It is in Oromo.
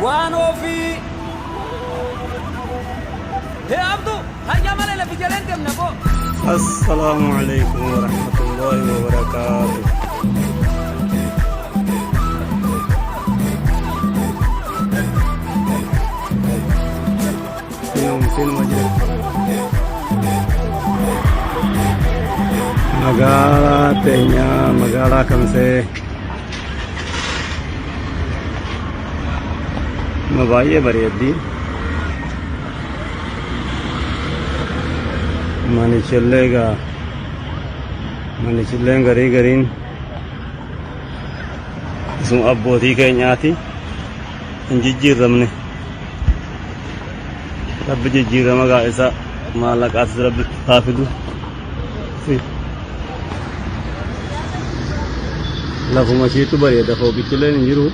waan ofii hee abdu hayya malee lafi jaleen deemna koo. Assalamu alaikum warahmatullahi wabarakatuh. Sino aja. Magala tehnya, magala kamse. Mabaye bariyadi. Mani chillenga gari garin. Sun abbootii keenyaati. Hin jijjiiramne. Rabbi jijjiirama gaa isa maallaqaas rabbi haa fidu. Lafuma ishiitu bareeda fooqichillee hin jiru.